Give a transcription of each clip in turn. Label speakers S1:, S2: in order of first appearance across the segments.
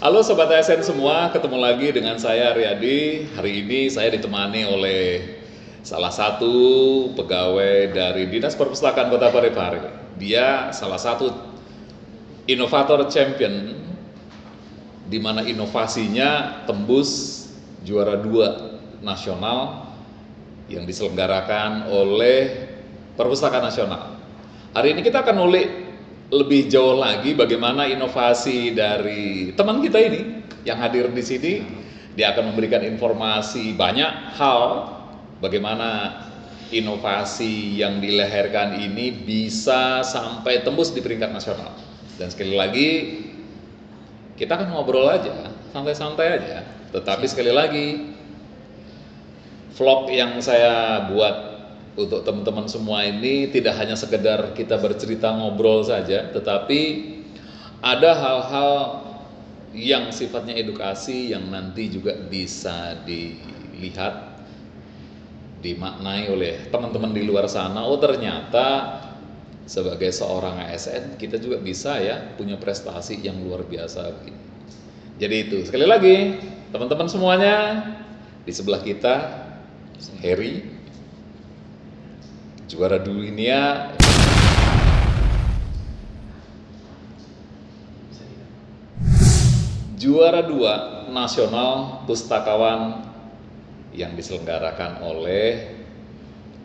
S1: Halo Sobat ASN semua, ketemu lagi dengan saya Riyadi. Hari ini saya ditemani oleh salah satu pegawai dari Dinas Perpustakaan Kota Parepare. Dia salah satu inovator champion, di mana inovasinya tembus juara 2 nasional yang diselenggarakan oleh Perpustakaan Nasional. Hari ini kita akan ulik lebih jauh lagi bagaimana inovasi dari teman kita ini yang hadir di sini. Dia akan memberikan informasi banyak hal bagaimana inovasi yang dilahirkan ini bisa sampai tembus di peringkat nasional. Dan sekali lagi kita akan ngobrol aja, santai-santai aja. Tetapi sekali lagi vlog yang saya buat untuk teman-teman semua ini tidak hanya sekedar kita bercerita ngobrol saja, tetapi ada hal-hal yang sifatnya edukasi yang nanti juga bisa dilihat, dimaknai oleh teman-teman di luar sana. Oh ternyata sebagai seorang ASN kita juga bisa ya punya prestasi yang luar biasa. Jadi itu sekali lagi teman-teman semuanya, di sebelah kita Heri, juara dunia juara 2 nasional pustakawan yang diselenggarakan oleh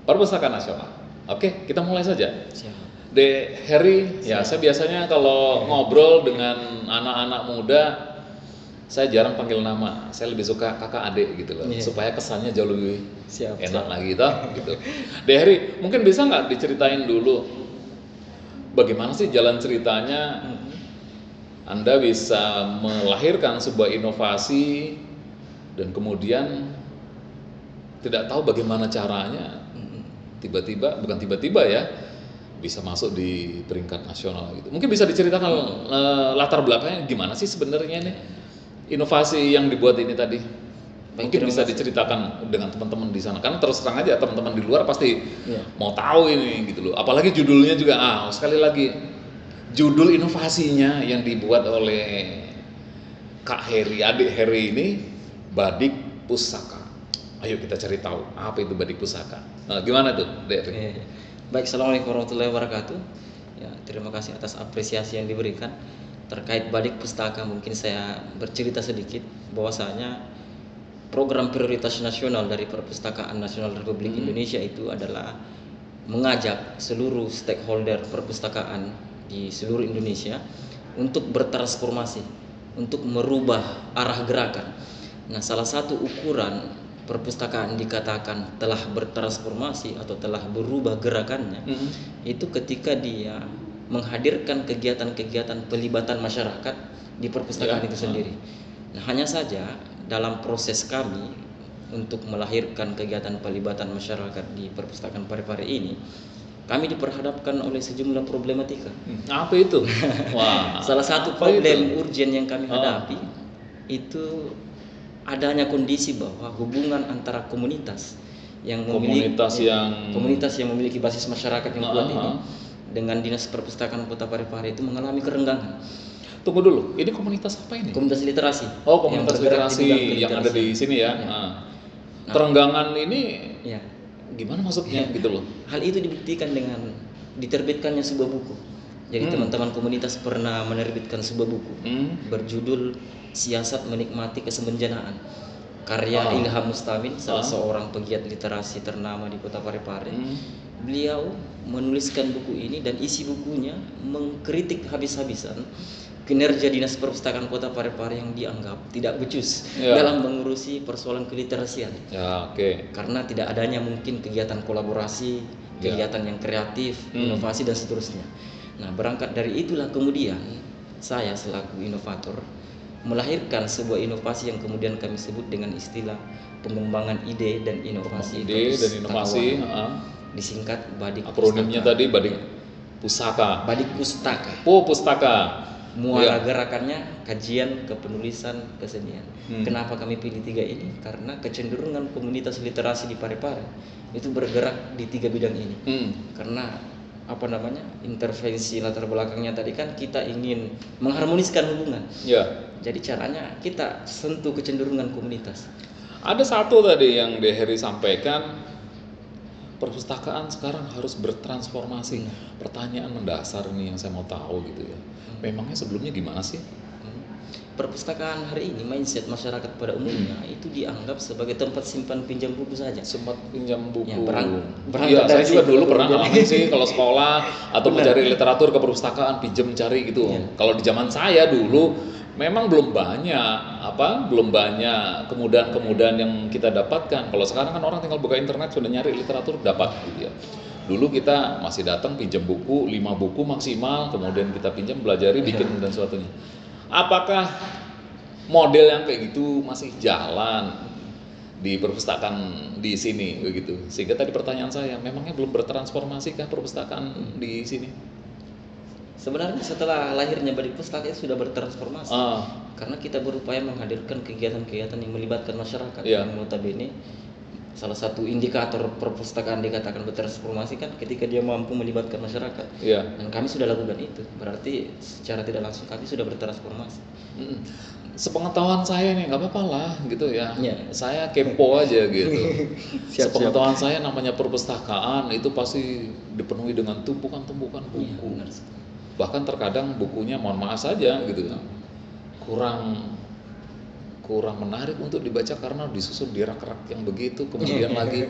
S1: Perpustakaan Nasional. Oke, kita mulai saja. De Heri, ya saya biasanya kalau ngobrol dengan anak-anak muda saya jarang panggil nama, saya lebih suka kakak adik gitu loh, supaya kesannya jauh lebih enak lagi gitu. De Heri, mungkin bisa nggak diceritain dulu bagaimana sih jalan ceritanya Anda bisa melahirkan sebuah inovasi dan kemudian tidak tahu bagaimana caranya tiba-tiba, bukan tiba-tiba ya, bisa masuk di peringkat nasional gitu. Mungkin bisa diceritakan latar belakangnya gimana sih sebenarnya nih inovasi yang dibuat ini tadi. Mungkin bisa diceritakan dengan teman-teman di sana. Karena terus terang aja teman-teman di luar pasti mau tahu ini gitu loh. Apalagi judulnya juga sekali lagi judul inovasinya yang dibuat oleh Kak Heri, adik Heri ini, Badik Pusaka. Ayo kita cari tahu apa itu Badik Pusaka. Nah, gimana tuh, Dek?
S2: Baik, assalamualaikum warahmatullahi wabarakatuh. Ya, terima kasih atas apresiasi yang diberikan. Terkait Badik Pustaka mungkin saya bercerita sedikit bahwasanya program prioritas nasional dari Perpustakaan Nasional Republik Indonesia itu adalah mengajak seluruh stakeholder perpustakaan di seluruh Indonesia untuk bertransformasi, untuk merubah arah gerakan. Nah, salah satu ukuran perpustakaan dikatakan telah bertransformasi atau telah berubah gerakannya itu ketika dia menghadirkan kegiatan-kegiatan pelibatan masyarakat di perpustakaan itu sendiri. Nah, hanya saja dalam proses kami untuk melahirkan kegiatan pelibatan masyarakat di Perpustakaan Parepare ini, kami diperhadapkan oleh sejumlah problematika.
S1: Apa itu? Wah,
S2: salah satu problem urgen yang kami hadapi itu adanya kondisi bahwa hubungan antara komunitas yang memiliki basis masyarakat yang kuat ini dengan Dinas Perpustakaan Kota Parepare itu mengalami kerenggangan.
S1: Tunggu dulu, ini komunitas apa ini?
S2: Komunitas literasi.
S1: Oh, komunitas literasi yang ada di sini ya. Kerenggangan ini gimana maksudnya gitu loh?
S2: Hal itu dibuktikan dengan diterbitkannya sebuah buku. Jadi teman-teman komunitas pernah menerbitkan sebuah buku berjudul Siasat Menikmati Kesemenjanaan, karya Ilham Mustamin, salah seorang pegiat literasi ternama di Kota Parepare. Beliau menuliskan buku ini dan isi bukunya mengkritik habis-habisan kinerja Dinas Perpustakaan Kota Parepare yang dianggap tidak becus dalam mengurusi persoalan keliterasian. Karena tidak adanya mungkin kegiatan kolaborasi, kegiatan yang kreatif, inovasi dan seterusnya. Nah, berangkat dari itulah kemudian saya selaku inovator melahirkan sebuah inovasi yang kemudian kami sebut dengan istilah pengembangan ide dan inovasi. Disingkat Badik Pustaka.
S1: Akronimnya tadi Badik Pusaka.
S2: Badik Pustaka.
S1: Oh, Pustaka.
S2: Muara gerakannya kajian kepenulisan kesenian. Kenapa kami pilih 3 ini? Karena kecenderungan komunitas literasi di Parepare itu bergerak di 3 bidang ini. Karena apa namanya, intervensi latar belakangnya tadi kan kita ingin mengharmoniskan hubungan.
S1: Ya.
S2: Jadi caranya kita sentuh kecenderungan komunitas.
S1: Ada satu tadi yang Deheri sampaikan, perpustakaan sekarang harus bertransformasi. Pertanyaan mendasar nih yang saya mau tahu gitu ya. Memangnya sebelumnya gimana sih?
S2: Perpustakaan hari ini mindset masyarakat pada umumnya itu dianggap sebagai tempat simpan pinjam buku saja.
S1: Sempat pinjam buku.
S2: Ya, berangkat
S1: Iya, saya
S2: dari
S1: juga
S2: situ
S1: dulu pernah
S2: kemudian.
S1: ngalamin sih kalau sekolah atau
S2: Benar.
S1: mencari literatur ke perpustakaan, pinjem cari gitu.
S2: Iya.
S1: Kalau di zaman saya dulu memang belum banyak kemudahan-kemudahan yang kita dapatkan. Kalau sekarang kan orang tinggal buka internet sudah nyari literatur dapat gitu ya. Dulu kita masih datang pinjam buku, 5 buku maksimal, kemudian kita pinjam, belajari, bikin dan suatunya. Apakah model yang kayak gitu masih jalan di perpustakaan di sini begitu? Sehingga tadi pertanyaan saya, memangnya belum bertransformasikah perpustakaan di sini?
S2: Sebenarnya setelah lahirnya Badik Pustaka itu sudah bertransformasi.
S1: Ah,
S2: Karena kita berupaya menghadirkan kegiatan-kegiatan yang melibatkan masyarakat.
S1: Iya.
S2: Yang notabene salah satu indikator perpustakaan dikatakan bertransformasi kan ketika dia mampu melibatkan masyarakat.
S1: iya.
S2: Dan kami sudah lakukan itu. Berarti secara tidak langsung kami sudah bertransformasi.
S1: Mm. Sepengetahuan saya nih, nggak apa-apa lah gitu ya.
S2: Iya.
S1: Saya kepo aja gitu.
S2: Siap-siap.
S1: Sepengetahuan saya namanya perpustakaan itu pasti dipenuhi dengan tumpukan-tumpukan
S2: Iya,
S1: buku.
S2: benar sekali.
S1: Bahkan terkadang bukunya mohon maaf saja gitu ya. Kurang menarik untuk dibaca karena disusun di rak-rak yang begitu, kemudian lagi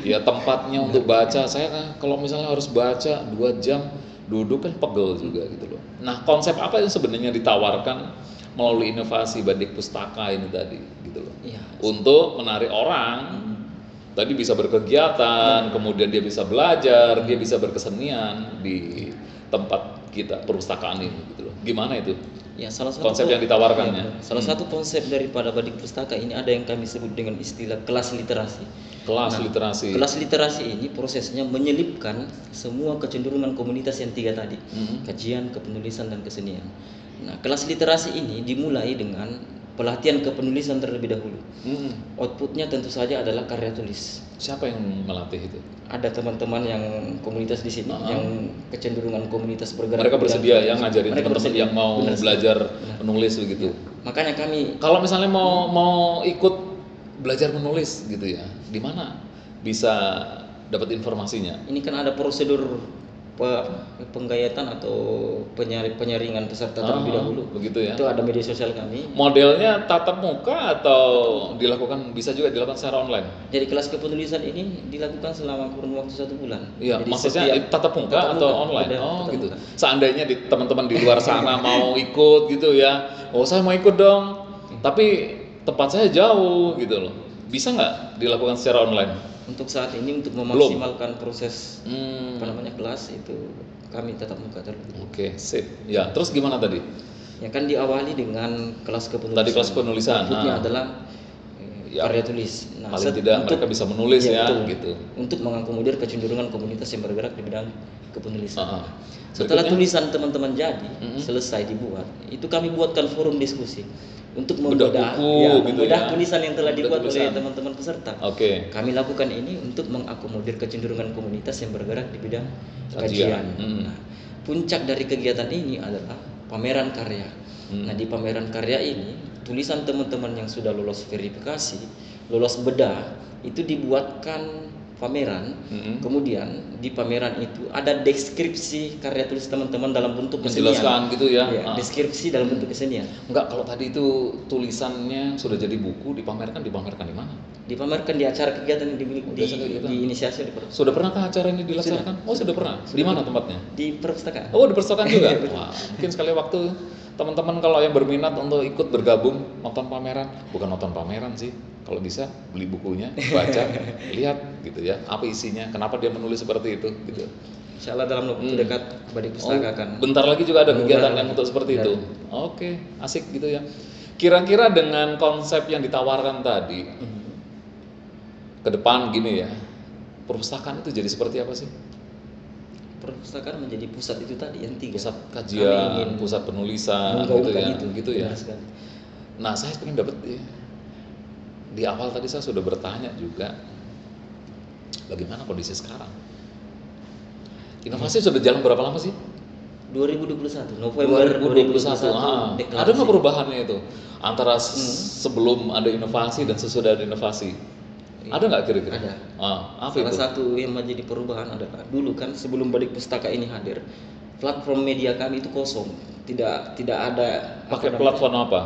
S1: ya tempatnya untuk baca, saya kalau misalnya harus baca 2 jam duduk kan pegel juga gitu loh. Nah, konsep apa yang sebenarnya ditawarkan melalui inovasi Badik Pustaka ini tadi gitu loh,
S2: Iya.
S1: untuk menarik orang tadi bisa berkegiatan, kemudian dia bisa belajar, dia bisa berkesenian di tempat kita perpustakaan ini gitu loh. Gimana itu
S2: Ya, salah satu
S1: konsep yang ditawarkannya?
S2: Salah satu konsep daripada Badik Pustaka ini ada yang kami sebut dengan istilah kelas literasi.
S1: Kelas
S2: Nah,
S1: literasi.
S2: Kelas literasi ini prosesnya menyelipkan semua kecenderungan komunitas yang 3 tadi, kajian, kepenulisan, dan kesenian. Nah, kelas literasi ini dimulai dengan pelatihan kepenulisan terlebih dahulu.
S1: Mm.
S2: Outputnya tentu saja adalah karya tulis.
S1: Siapa yang melatih itu?
S2: Ada teman-teman yang komunitas di sini yang kecenderungan komunitas bergerak.
S1: Mereka
S2: di bidang
S1: bersedia
S2: tulis.
S1: yang ngajarin
S2: Mereka
S1: teman-teman
S2: bersedia.
S1: yang mau
S2: Benar sekali.
S1: belajar
S2: Benar.
S1: menulis begitu.
S2: Makanya kami
S1: Kalau misalnya mau ikut belajar menulis gitu ya, di mana bisa dapat informasinya?
S2: ini kan ada prosedur penggayatan atau penyaringan peserta terlebih dahulu.
S1: Begitu ya.
S2: Itu ada media sosial kami.
S1: Modelnya tatap muka atau bisa juga dilakukan secara online?
S2: Jadi kelas kepenulisan ini dilakukan selama kurun waktu 1 bulan.
S1: Iya,
S2: Jadi
S1: maksudnya
S2: setiap-
S1: tatap muka atau online?
S2: Ada
S1: Oh,
S2: tatap
S1: gitu.
S2: muka.
S1: Seandainya teman-teman di luar sana mau ikut gitu ya, oh saya mau ikut dong, tapi tempat saya jauh gitu loh. Bisa nggak dilakukan secara online?
S2: Untuk saat ini untuk memaksimalkan proses apa namanya kelas itu kami tatap muka terlebih.
S1: Oke, sip. Ya, terus gimana tadi?
S2: Ya kan diawali dengan kelas kepenulisan.
S1: Tadi kelas penulisan.
S2: Outputnya adalah
S1: Ya,
S2: karya tulis. Nah,
S1: paling tidak mereka bisa menulis ya,
S2: betul.
S1: gitu.
S2: Untuk mengakomodir kecenderungan komunitas yang bergerak di bidang kepenulisan.
S1: Ah, ah.
S2: Setelah
S1: Berikutnya?
S2: tulisan teman-teman jadi, selesai dibuat, itu kami buatkan forum diskusi untuk
S1: Bedah
S2: membedah,
S1: buku gitu
S2: membedah
S1: ya.
S2: tulisan yang telah
S1: Bedah
S2: dibuat oleh
S1: tulisan.
S2: teman-teman peserta.
S1: Oke.
S2: Kami lakukan ini untuk mengakomodir kecenderungan komunitas yang bergerak di bidang
S1: Kajian.
S2: kajian. Nah, puncak dari kegiatan ini adalah pameran karya. Nah, di pameran karya ini, tulisan teman-teman yang sudah lolos verifikasi, lolos bedah, itu dibuatkan pameran. Kemudian di pameran itu ada deskripsi karya tulis teman-teman dalam bentuk kesenian.
S1: Menjelaskan gitu ya.
S2: Ya, deskripsi dalam bentuk kesenian.
S1: Enggak, kalau tadi itu tulisannya sudah jadi buku, dipamerkan di mana?
S2: Dipamerkan di acara kegiatan yang
S1: acara kegiatan.
S2: diinisiasi oleh perpustakaan.
S1: Sudah pernahkah acara ini dilaksanakan? Sudah pernah. Di mana tempatnya?
S2: Di perpustakaan.
S1: Oh, di perpustakaan juga. Wah, mungkin sekali waktu teman-teman kalau yang berminat untuk ikut bergabung nonton pameran, bukan nonton pameran sih, kalau bisa beli bukunya, baca, lihat gitu ya, apa isinya, kenapa dia menulis seperti itu gitu.
S2: Insya Allah dalam waktu dekat Badik Pustaka akan.
S1: Bentar lagi juga ada kegiatan
S2: Mengubah
S1: yang untuk seperti
S2: dan-
S1: itu. Oke, asik gitu ya. Kira-kira dengan konsep yang ditawarkan tadi, ke depan gini ya, perpustakaan itu jadi seperti apa sih?
S2: Perpustakaan menjadi pusat itu tadi yang 3.
S1: Pusat
S2: Kami
S1: kajian,
S2: ingin
S1: pusat penulisan gitu
S2: menggaungkan
S1: ya,
S2: itu.
S1: gitu ya.
S2: Benar sekali.
S1: Nah, saya ingin dapat di awal tadi saya sudah bertanya juga bagaimana kondisi sekarang. Inovasi sudah jalan berapa lama sih?
S2: 2021 November 2021
S1: Ada nggak perubahannya itu antara sebelum ada inovasi dan sesudah ada inovasi? Ada nggak kira-kira?
S2: Ada.
S1: Apa
S2: Salah
S1: itu?
S2: satu yang menjadi perubahan adalah dulu kan sebelum Balik Pustaka ini hadir, platform media kami itu kosong, tidak ada
S1: Pakai
S2: apa namanya,
S1: platform apa?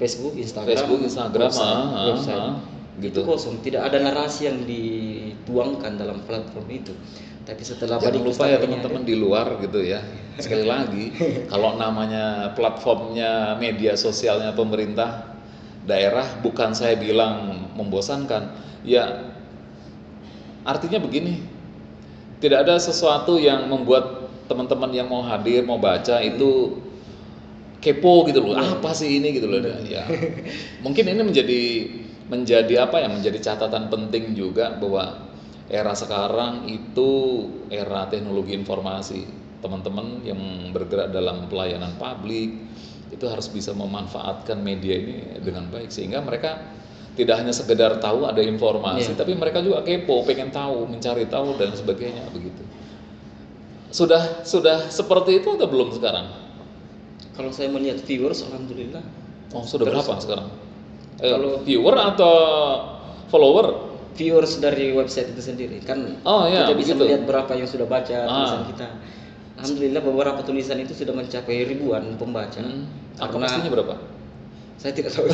S2: Facebook, Instagram, website.
S1: Gitu.
S2: Itu kosong, tidak ada narasi yang dituangkan dalam platform itu. Tapi setelah
S1: Jangan
S2: Balik
S1: lupa
S2: Pustaka
S1: ya
S2: ini
S1: teman-teman di luar gitu ya. Sekali lagi, kalau namanya platformnya media sosialnya pemerintah daerah, bukan saya bilang membosankan. Ya, artinya begini, tidak ada sesuatu yang membuat teman-teman yang mau hadir, mau baca itu kepo gitu loh. Apa sih ini gitu loh. Ya. Mungkin ini menjadi apa ya? Menjadi catatan penting juga bahwa era sekarang itu era teknologi informasi. Teman-teman yang bergerak dalam pelayanan publik itu harus bisa memanfaatkan media ini dengan baik sehingga mereka tidak hanya sekedar tahu ada informasi, tapi mereka juga kepo, pengen tahu, mencari tahu dan sebagainya begitu. Sudah seperti itu atau belum sekarang?
S2: Kalau saya melihat viewers, alhamdulillah.
S1: Oh, sudah berapa sekarang?
S2: Kalau
S1: viewer atau follower?
S2: Viewers dari website itu sendiri kan,
S1: ya,
S2: kita bisa
S1: begitu.
S2: melihat berapa yang sudah baca tulisan kita. Alhamdulillah beberapa tulisan itu sudah mencapai ribuan pembaca.
S1: Angka pastinya berapa?
S2: Saya tidak tahu,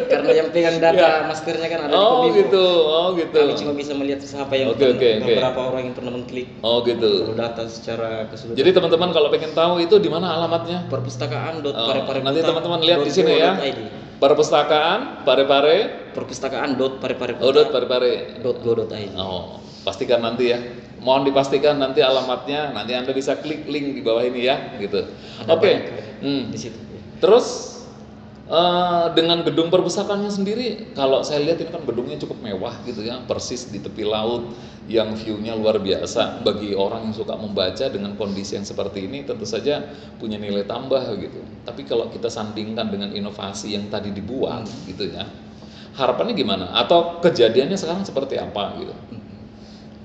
S2: karena yang pegang data masternya kan ada di Kominfo.
S1: Oh gitu.
S2: Kami cuma bisa melihat siapa yang beberapa orang yang pernah mengklik.
S1: Oh gitu.
S2: Kalau data secara keseluruhan.
S1: Jadi teman-teman kalau pengen tahu itu di mana alamatnya?
S2: Perpustakaan.parepare.
S1: Nanti teman-teman lihat di sini ya. Perpustakaan Parepare.
S2: Perpustakaan.parepare.go.id.
S1: Oh, pastikan nanti ya. Mohon dipastikan nanti alamatnya. Nanti Anda bisa klik link di bawah ini ya, gitu. Oke.
S2: Di situ.
S1: Terus dengan gedung perpustakaannya sendiri, kalau saya lihat ini kan gedungnya cukup mewah gitu ya, persis di tepi laut yang view-nya luar biasa. Bagi orang yang suka membaca dengan kondisi yang seperti ini tentu saja punya nilai tambah gitu. Tapi kalau kita sandingkan dengan inovasi yang tadi dibuat gitu ya, harapannya gimana? Atau kejadiannya sekarang seperti apa gitu?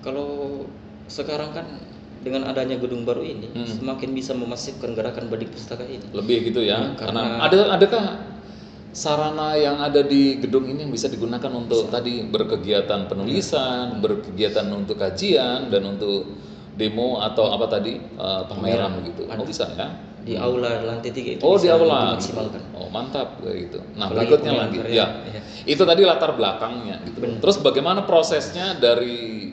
S2: Kalau sekarang kan dengan adanya gedung baru ini semakin bisa memasifkan gerakan Balik Pustaka ini.
S1: Lebih gitu ya, karena adakah sarana yang ada di gedung ini yang bisa digunakan untuk tadi berkegiatan penulisan, berkegiatan untuk kajian dan untuk demo atau apa tadi pameran begitu. Oh bisa ya?
S2: Di aula lantai 3 itu
S1: di
S2: bisa
S1: aula
S2: dimaksimalkan.
S1: Oh mantap kayak gitu. Nah
S2: Apalagi
S1: berikutnya lagi
S2: ya.
S1: Itu tadi latar belakangnya gitu. Terus bagaimana prosesnya dari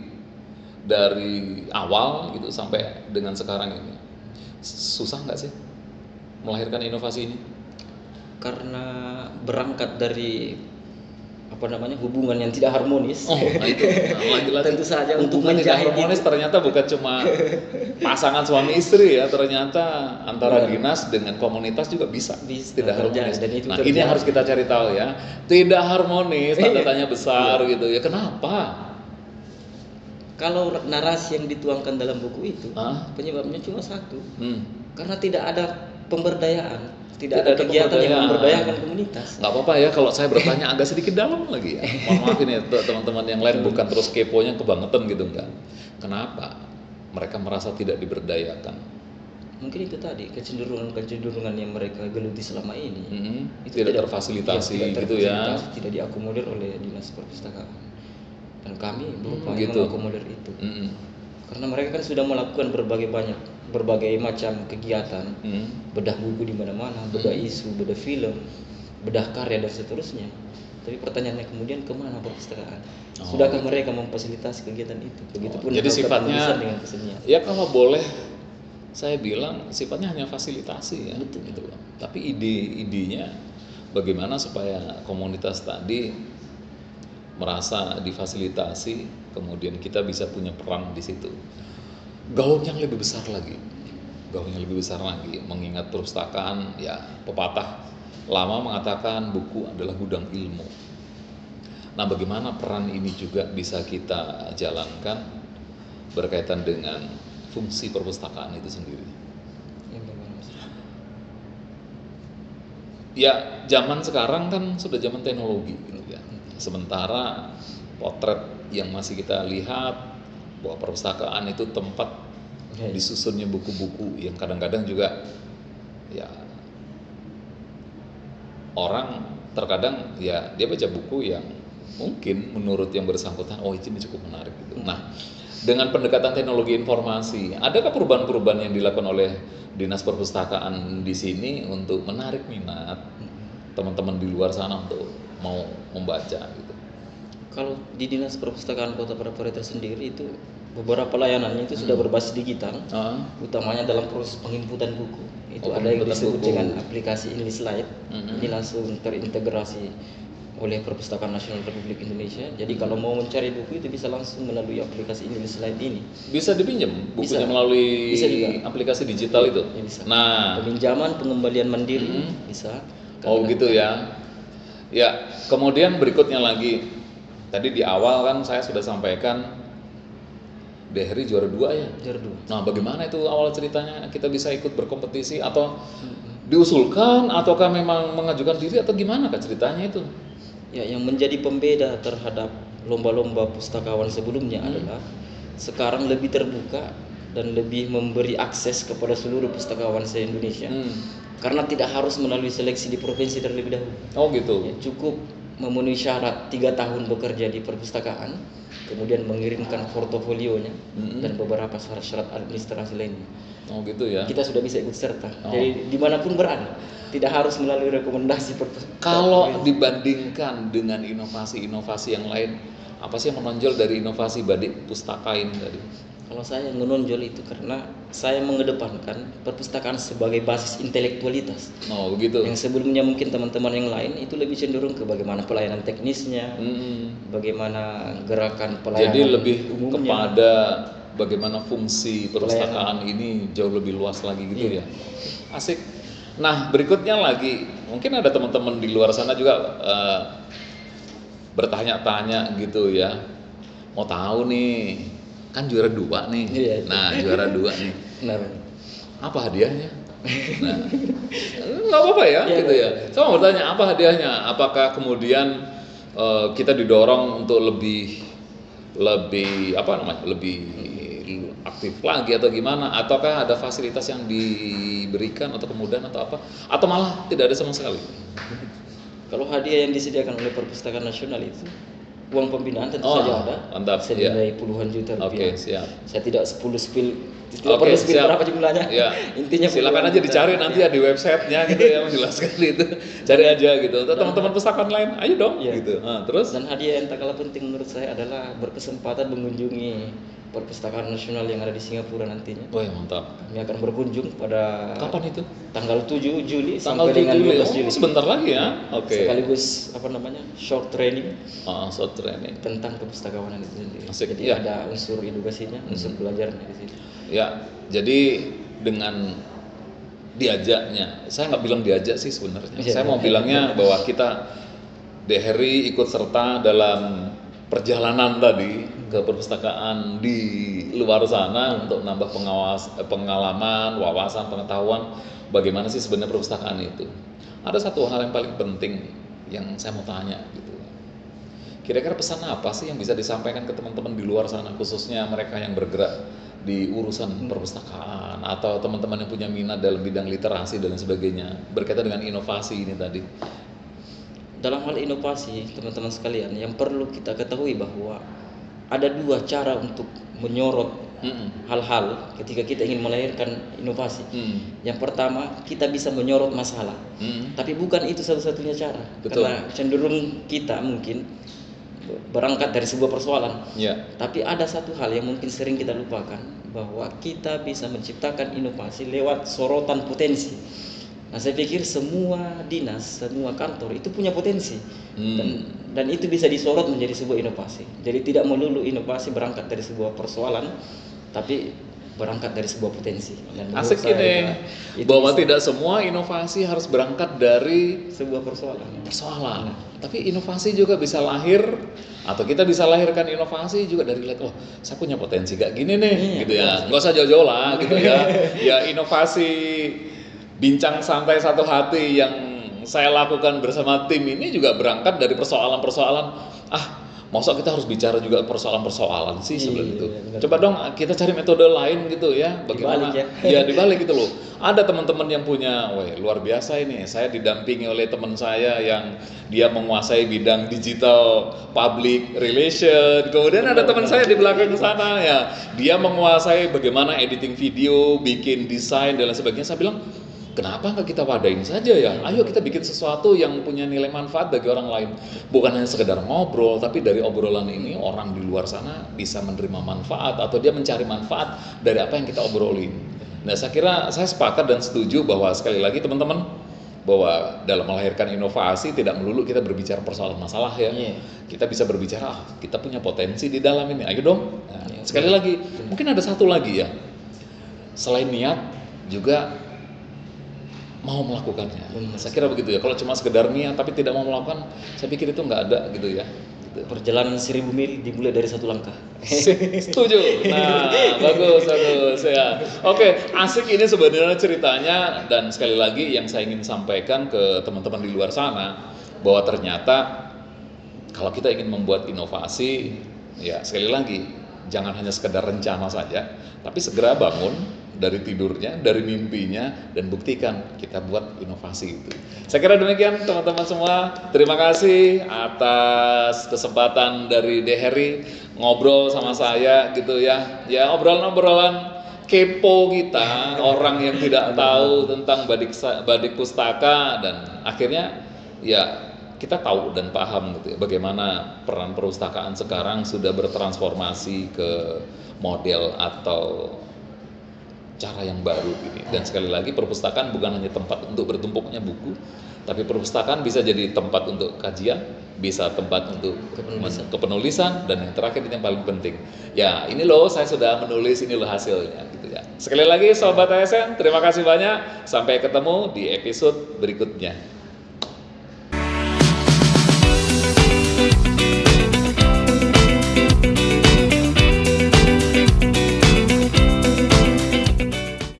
S1: awal gitu sampai dengan sekarang ini? Susah nggak sih melahirkan inovasi ini?
S2: Karena berangkat dari hubungan yang tidak harmonis.
S1: Itu lagi-lagi
S2: tentu saja untuk
S1: hubungan tidak
S2: menjahit
S1: harmonis ternyata bukan cuma pasangan suami istri ya, ternyata antara dinas dengan komunitas juga bisa tidak harmonis. Dan itu ini yang harus kita cari tahu ya, tidak harmonis, tanda tanya besar gitu ya. Kenapa?
S2: Kalau narasi yang dituangkan dalam buku itu penyebabnya cuma satu, karena tidak ada pemberdayaan. Tidak ada kegiatan yang memberdayakan komunitas.
S1: Nggak apa-apa ya kalau saya bertanya agak sedikit dalam lagi ya. Mohon maaf ini teman-teman yang lain bukan terus keponya kebangetan gitu enggak. Kenapa mereka merasa tidak diberdayakan?
S2: Mungkin itu tadi kecenderungan yang mereka geluti selama ini.
S1: Itu tidak terfasilitasi gitu ya.
S2: Tidak diakomodir oleh dinas perpustakaan. Dan kami berupaya mengakomodir itu. Karena mereka kan sudah melakukan berbagai macam kegiatan, bedah buku di mana-mana, bedah isu, bedah film, bedah karya dan seterusnya. Tapi pertanyaannya kemudian kemana perpustakaan? Sudahkah mereka memfasilitasi kegiatan itu? Begitupun
S1: jadi sifatnya
S2: dengan kesenian.
S1: Ya kalau boleh saya bilang sifatnya hanya fasilitasi ya. Betul. Gitu loh. Tapi idenya bagaimana supaya komunitas tadi merasa difasilitasi, kemudian kita bisa punya peran di situ. Gaung yang lebih besar lagi, mengingat perpustakaan ya, pepatah lama mengatakan buku adalah gudang ilmu. Nah, bagaimana peran ini juga bisa kita jalankan berkaitan dengan fungsi perpustakaan itu sendiri? Ya, zaman sekarang kan sudah zaman teknologi gitu ya. Sementara potret yang masih kita lihat bahwa perpustakaan itu tempat
S2: Ya,
S1: disusunnya buku-buku yang kadang-kadang juga ya orang terkadang ya dia baca buku yang mungkin menurut yang bersangkutan oh ini cukup menarik gitu. Nah, dengan pendekatan teknologi informasi, adakah perubahan-perubahan yang dilakukan oleh Dinas Perpustakaan di sini untuk menarik minat teman-teman di luar sana untuk mau membaca gitu?
S2: Kalau di Dinas Perpustakaan Kota Parepare tersendiri itu beberapa layanannya itu sudah berbasis digital,
S1: Ah,
S2: utamanya dalam proses penginputan buku. Itu
S1: Oh,
S2: ada yang
S1: penginputan
S2: disebut
S1: buku.
S2: dengan aplikasi Inlislide.
S1: Mhm.
S2: Ini langsung terintegrasi oleh Perpustakaan Nasional Republik Indonesia. Jadi kalau mau mencari buku itu bisa langsung melalui aplikasi Inlislide ini.
S1: Bisa dipinjam bukunya
S2: Bisa.
S1: melalui
S2: Bisa juga.
S1: aplikasi digital itu.
S2: Ya, bisa.
S1: Nah,
S2: Peminjaman, pengembalian mandiri bisa.
S1: oh
S2: Karena-
S1: gitu ya. Ya, kemudian berikutnya lagi. Tadi di awal kan saya sudah sampaikan Dehri juara 2 ya.
S2: Juara dua.
S1: Nah, bagaimana itu awal ceritanya kita bisa ikut berkompetisi atau diusulkan ataukah memang mengajukan diri atau gimana Kak ceritanya itu?
S2: Ya, yang menjadi pembeda terhadap lomba-lomba pustakawan sebelumnya adalah sekarang lebih terbuka dan lebih memberi akses kepada seluruh pustakawan se-Indonesia. Karena tidak harus melalui seleksi di provinsi terlebih dahulu.
S1: Oh gitu.
S2: Ya, cukup memenuhi syarat 3 tahun bekerja di perpustakaan, kemudian mengirimkan portofolionya dan beberapa syarat-syarat administrasi lainnya.
S1: Oh gitu ya.
S2: Kita sudah bisa ikut serta.
S1: Oh.
S2: Jadi dimanapun berada, tidak harus melalui rekomendasi perpustakaan.
S1: Kalau dibandingkan dengan inovasi-inovasi yang lain, apa sih yang menonjol dari inovasi Badik Pustaka ini tadi?
S2: Kalau saya menonjol itu karena saya mengedepankan perpustakaan sebagai basis intelektualitas.
S1: Oh begitu.
S2: Yang sebelumnya mungkin teman-teman yang lain itu lebih cenderung ke bagaimana pelayanan teknisnya, bagaimana gerakan pelayanan
S1: Jadi lebih
S2: umumnya.
S1: kepada bagaimana fungsi perpustakaan ini jauh lebih luas lagi gitu ya. Asik. Nah berikutnya lagi, mungkin ada teman-teman di luar sana juga bertanya-tanya gitu ya, mau tahu nih, kan juara 2 nih.
S2: Iya.
S1: Nah juara 2 nih,
S2: Benar.
S1: apa hadiahnya? Nah, nggak apa-apa ya,
S2: Iya,
S1: gitu ya. Saya mau bertanya apa hadiahnya? Apakah kemudian kita didorong untuk lebih apa namanya, lebih aktif lagi atau gimana? Ataukah ada fasilitas yang diberikan atau kemudahan atau apa? Atau malah tidak ada sama sekali?
S2: Kalau hadiah yang disediakan oleh Perpustakaan Nasional itu uang pembinaan tentu
S1: Oh,
S2: saja ada,
S1: mantap,
S2: senilai puluhan juta rupiah.
S1: Oke, siap.
S2: Saya tidak 10 spill, tidak
S1: Oke,
S2: perlu spill
S1: siap.
S2: berapa jumlahnya.
S1: Ya.
S2: Intinya
S1: Silakan
S2: puluhan
S1: aja
S2: juta
S1: dicari
S2: rupiah.
S1: nanti ya di websitenya gitu ya menjelaskan itu. Cari aja gitu. Untuk teman-teman pustakaan lain, ayo dong
S2: Iya.
S1: gitu. Nah, terus
S2: Dan hadiah yang tak kalah penting menurut saya adalah berkesempatan mengunjungi Perpustakaan Nasional yang ada di Singapura nantinya.
S1: wah mantap.
S2: Kami akan berkunjung pada
S1: Kapan itu?
S2: tanggal 7 Juli
S1: Tanggal
S2: sampai dengan
S1: 7 Juli.
S2: 12 Juli.
S1: Oh, sebentar lagi ya. Oke.
S2: Sekaligus apa namanya? Short training
S1: Short training.
S2: tentang perpustakawanan itu sendiri.
S1: Asik,
S2: Jadi
S1: ya.
S2: ada unsur edukasinya, unsur belajarnya di situ.
S1: Ya, jadi dengan diajaknya, saya nggak bilang diajak sih sebenarnya.
S2: Iya.
S1: Saya mau bilangnya bahwa kita Dehri ikut serta dalam perjalanan tadi ke perpustakaan di luar sana untuk nambah pengalaman, wawasan, pengetahuan bagaimana sih sebenarnya perpustakaan itu. Ada satu hal yang paling penting yang saya mau tanya gitu. Kira-kira pesan apa sih yang bisa disampaikan ke teman-teman di luar sana, khususnya mereka yang bergerak di urusan perpustakaan atau teman-teman yang punya minat dalam bidang literasi dan lain sebagainya berkaitan dengan inovasi ini tadi?
S2: Dalam hal inovasi, teman-teman sekalian, yang perlu kita ketahui bahwa ada 2 cara untuk menyorot hal-hal ketika kita ingin melahirkan inovasi. Yang pertama, kita bisa menyorot masalah. Tapi bukan itu satu-satunya cara.
S1: Betul.
S2: Karena cenderung kita mungkin berangkat dari sebuah persoalan.
S1: Ya.
S2: Tapi ada satu hal yang mungkin sering kita lupakan, bahwa kita bisa menciptakan inovasi lewat sorotan potensi. Nah, saya pikir semua dinas, semua kantor itu punya potensi dan itu bisa disorot menjadi sebuah inovasi. Jadi tidak melulu inovasi berangkat dari sebuah persoalan, tapi berangkat dari sebuah potensi. Dan menurut
S1: Asik
S2: saya
S1: ini
S2: itu
S1: bahwa
S2: bisa
S1: tidak semua inovasi harus berangkat dari
S2: sebuah persoalan.
S1: persoalan, tapi inovasi juga bisa lahir atau kita bisa lahirkan inovasi juga dari lihat, oh saya punya potensi kayak gini nih,
S2: Iya,
S1: gitu ya, nggak usah jauh-jauh lah, gitu ya. Ya inovasi bincang santai satu hati yang saya lakukan bersama tim ini juga berangkat dari persoalan-persoalan, Masa kita harus bicara juga persoalan-persoalan sih sebenarnya itu.
S2: Iya, benar.
S1: Coba dong kita cari metode lain gitu ya. Bagaimana?
S2: Dibalik
S1: Ya dibalik gitu loh. Ada teman-teman yang punya, wah luar biasa ini. Saya didampingi oleh teman saya yang dia menguasai bidang digital public relation. Kemudian ada teman saya di belakang sana ya, dia menguasai bagaimana editing video, bikin desain dan lain sebagainya. Saya bilang, kenapa nggak kita wadain saja ya? Ayo kita bikin sesuatu yang punya nilai manfaat bagi orang lain. Bukan hanya sekedar ngobrol, tapi dari obrolan ini orang di luar sana bisa menerima manfaat atau dia mencari manfaat dari apa yang kita obrolin. Nah, saya kira saya sepakat dan setuju bahwa sekali lagi teman-teman, bahwa dalam melahirkan inovasi tidak melulu kita berbicara persoalan masalah ya.
S2: Iya.
S1: Kita bisa berbicara, kita punya potensi di dalam ini. Ayo dong. Nah,
S2: Iya.
S1: sekali lagi, mungkin ada satu lagi ya. Selain niat juga mau melakukannya. Saya kira begitu ya. Kalau cuma sekedar niat tapi tidak mau melakukan, saya pikir itu nggak ada gitu ya. Gitu.
S2: Perjalanan 1000 mil dimulai dari satu langkah.
S1: Setuju. Nah, bagus ya. Oke, asik ini sebenarnya ceritanya dan sekali lagi yang saya ingin sampaikan ke teman-teman di luar sana bahwa ternyata kalau kita ingin membuat inovasi, ya sekali lagi jangan hanya sekedar rencana saja, tapi segera bangun dari tidurnya, dari mimpinya, dan buktikan kita buat inovasi itu. Saya kira demikian teman-teman semua. Terima kasih atas kesempatan dari Deheri ngobrol sama saya gitu ya. Ya obrolan-obrolan kepo kita, orang yang tidak tahu tentang badik pustaka dan akhirnya ya kita tahu dan paham gitu ya, bagaimana peran perpustakaan sekarang sudah bertransformasi ke model atau cara yang baru ini. Dan sekali lagi perpustakaan bukan hanya tempat untuk bertumpuknya buku, tapi perpustakaan bisa jadi tempat untuk kajian, bisa tempat untuk kepenulisan, dan yang terakhir ini yang paling penting. Ya, ini loh saya sudah menulis, ini loh hasilnya gitu ya. Sekali lagi Sobat ASN, terima kasih banyak. Sampai ketemu di episode berikutnya.